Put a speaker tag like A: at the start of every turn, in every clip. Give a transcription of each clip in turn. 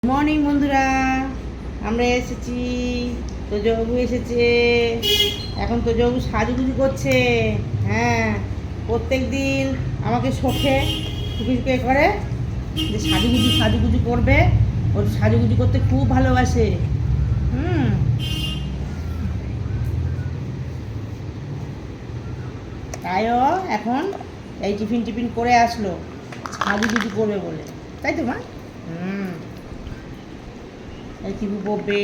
A: Morning বন্ধুরা, আমরা এসেছি। তোজবাবু এসেছে। এখন তোজবাবু সাজুগুজু করছে। হ্যাঁ, প্রত্যেক দিন আমাকে শোকে টুকে করে যে সাজুগুজু সাজুগুজু করবে। ওর সাজুগুজু করতে খুব ভালোবাসে। তাইও এখন এই টিফিন টিফিন করে আসলো সাজুগুজু করবে বলে, তাই তো মা? এই টিভি পড়বে।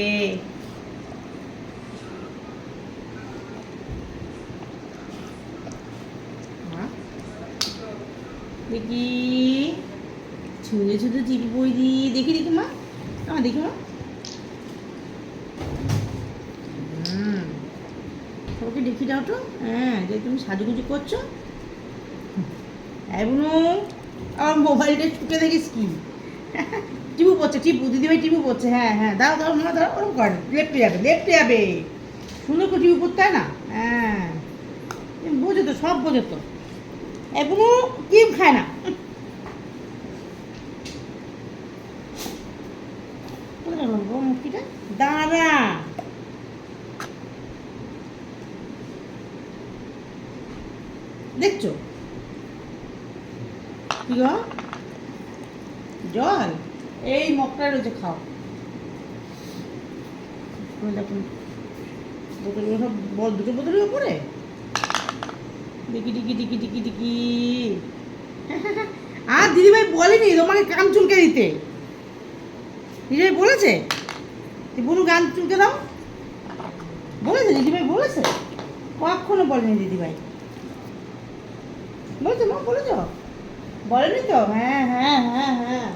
A: দেখি ছুঁড়ে ছুঁড়ে টিভি বই দি, দেখি দেখি মা, দেখি মা। ওকে দেখি দাও তো। হ্যাঁ, যে তুমি সাজুগুজু করছো। এমন আমার মোবাইলটা ছুটে দেখিস কি টিপু পড়ছে, টিপু দিদিভাই টিপু পড়ছে। হ্যাঁ হ্যাঁ, দাও দাও মা, দাও। ওরকম করেন, লেফটে যাবে লেফটে যাবে। সুন্দর করে টিপু পড়তে হয় না? হ্যাঁ, বোঝো তো, সব বোঝো তো। এখনো ডিম খায় না। মুখিটা দাঁড়া। দেখছো কি গো? জল এই মগটা রয়েছে, খাও। দেখুন বোতলগুলো সব দুটো বোতলের উপরে। ডিকি ডিকি ডিকি ডিকি ডিকি। আর দিদিভাই বলেনি তোমাকে কান চুলকে দিতে? দিদিভাই বলেছে বুনু গান চুলকে দাও? বলেছে দিদিভাই? বলেছে? কখনো বলেনি দিদিভাই। বলেছো মা? বলেছ? বলেনি তো? হ্যাঁ হ্যাঁ হ্যাঁ হ্যাঁ।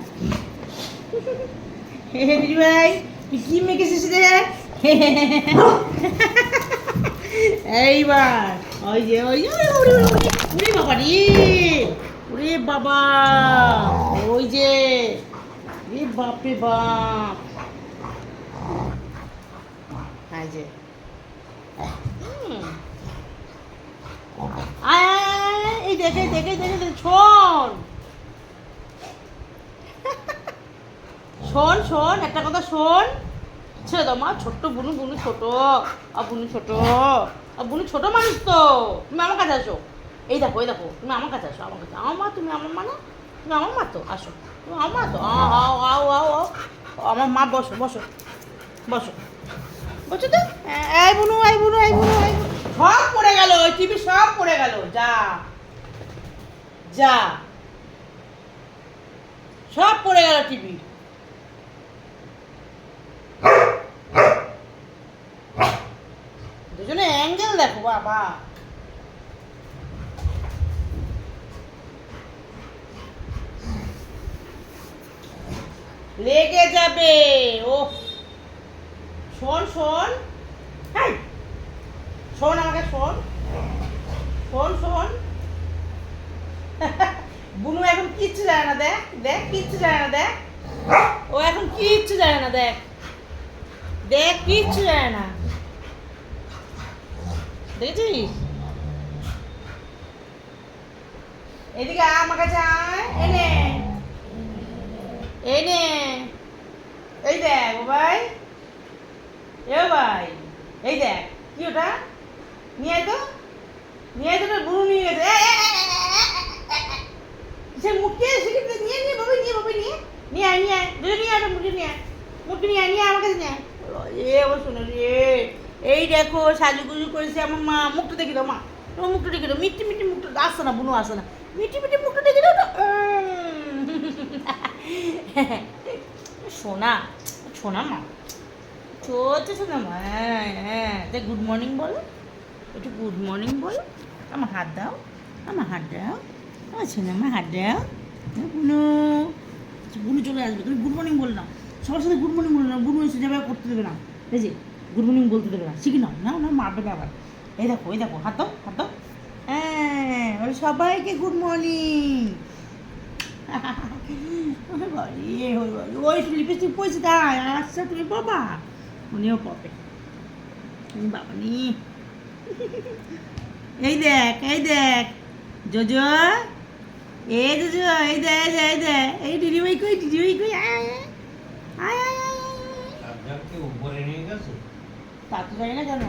A: দিদিভাই তুই কি মেখেছিস রে? এইবার ওই যে ওই উড়ে বাবা রে, ওরে বাবা, ওই যে রে বাপরে বাপ। এই যে এই দেখে দেখে দেখে শোন শোন শোন, একটা কথা শোন। ছেড়ে দাও মা, ছোট্ট বুনু, বুনু ছোট। বুনু ছোট, বুনু ছোট মানুষ তো। তুমি আমার কাছে আসো। এই দেখো এই দেখো, তুমি আমার কাছে আসো, আমার কাছে। আমার মা, তুমি আমার মা না? তুমি আমার মা তো, আসো। তুমি আমার মা তো। আও আও আও আও আও। আমার মা, বসো বসো বসো বসো তো। এই বুনু, এই বুনু, এই বুনু, এই বুনু। সব পড়ে গেল, ওই টিভি সব পড়ে গেল। যা যা, সব পড়ে গেল টিভি। দুজনে অ্যাঙ্গেল দেখো বাবা। লেগে যাবে। ও শোন শোন, হাই শোন, আমাকে শোন শোন শোন। বুনু এখন কিচ্ছু জানে না, দেখ দেখ, কিচ্ছু জানে না, দেখ। ও এখন কিচ্ছু জানে না, দেখ দেখ, কিচ্ছু জানে না। দেখেছিস? এদিকে আমার কাছে আয়, এনে এনে। এই দেখ ও ভাই, এ ভাই, এই দেখ কি ওটা, নিয়ে আয় তো, নিয়ে আয় তো। বুনু নিয়ে গেছে। সে মুখে সেক্ষেত্রে নিয়ে নিয়ে বাবা, নিয়ে বাবা, নিয়ে নিয়ে আয়, নিয়ে আয়, দুটো নিয়ে আয়, মুখে নিয়ে আয়, মুখে নিয়ে আয়, নিয়ে আমার কাছে নিয়ে আয়। এ ও শোনো রে, এই দেখো সাজুগুজু করেছে আমার মা। মুখটা দেখে দাও মা, তোমার মুখটা দেখে দাও। মিষ্টি মিষ্টি মুখটা আসছে না, বুনু আসে না। মিষ্টি মিষ্টি মুখটা দেখে দাও। সোনা সোনা মা, ছোট সোনা মা। হ্যাঁ হ্যাঁ, দেখ গুড মর্নিং বলো, একটু গুড মর্নিং বলো। আমার হাত দাও, আমার হাত দাও, আমার সোনা, আমার হাত দাও। বুনু, বুনু চলে আসবে, তুমি গুড মর্নিং বলে নাও। সবার সাথে গুড মর্নিং বলে নাও। বুনু এসে যাবে, করতে দেবে না। এই যে গুড মর্নিং বলতে দেবে না, শিখে নাও। না না, মারবে আবার। এই দেখো এই দেখো, হাত দাও হাত দাও। হ্যাঁ, সবাইকে গুড মর্নিং। ওই লিপস্টিক পড়েছে তাই। আচ্ছা তুমি বাবা, উনিও পাবে। তুমি বাবা নি। এই দেখ এই দেখ জোজো, এই জোজো, এই দেখ এই দেখ, এই দিদিভাই কই, দিদিভাই কই, আয় আয় আয় তা তো জানি না কেন,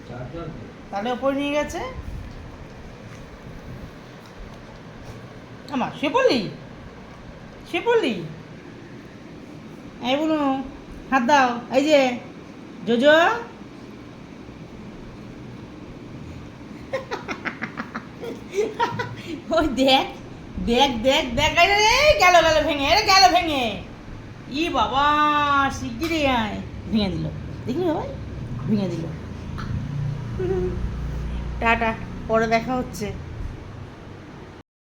B: চার্জার
A: তাহলে ওপরে নিয়ে গেছে। আমার সে পড়লি এই বলু, হাত দাও, এই যে জোজো ওই দেখ দেখ দেখ দেখ, গেল ভেঙে, গেল ভেঙে। ই বাবা, শিগগিরই আয়। ভেঙে দিল, দেখলি ভাই, ভেঙে দিল। টাটা, পরে দেখা হচ্ছে।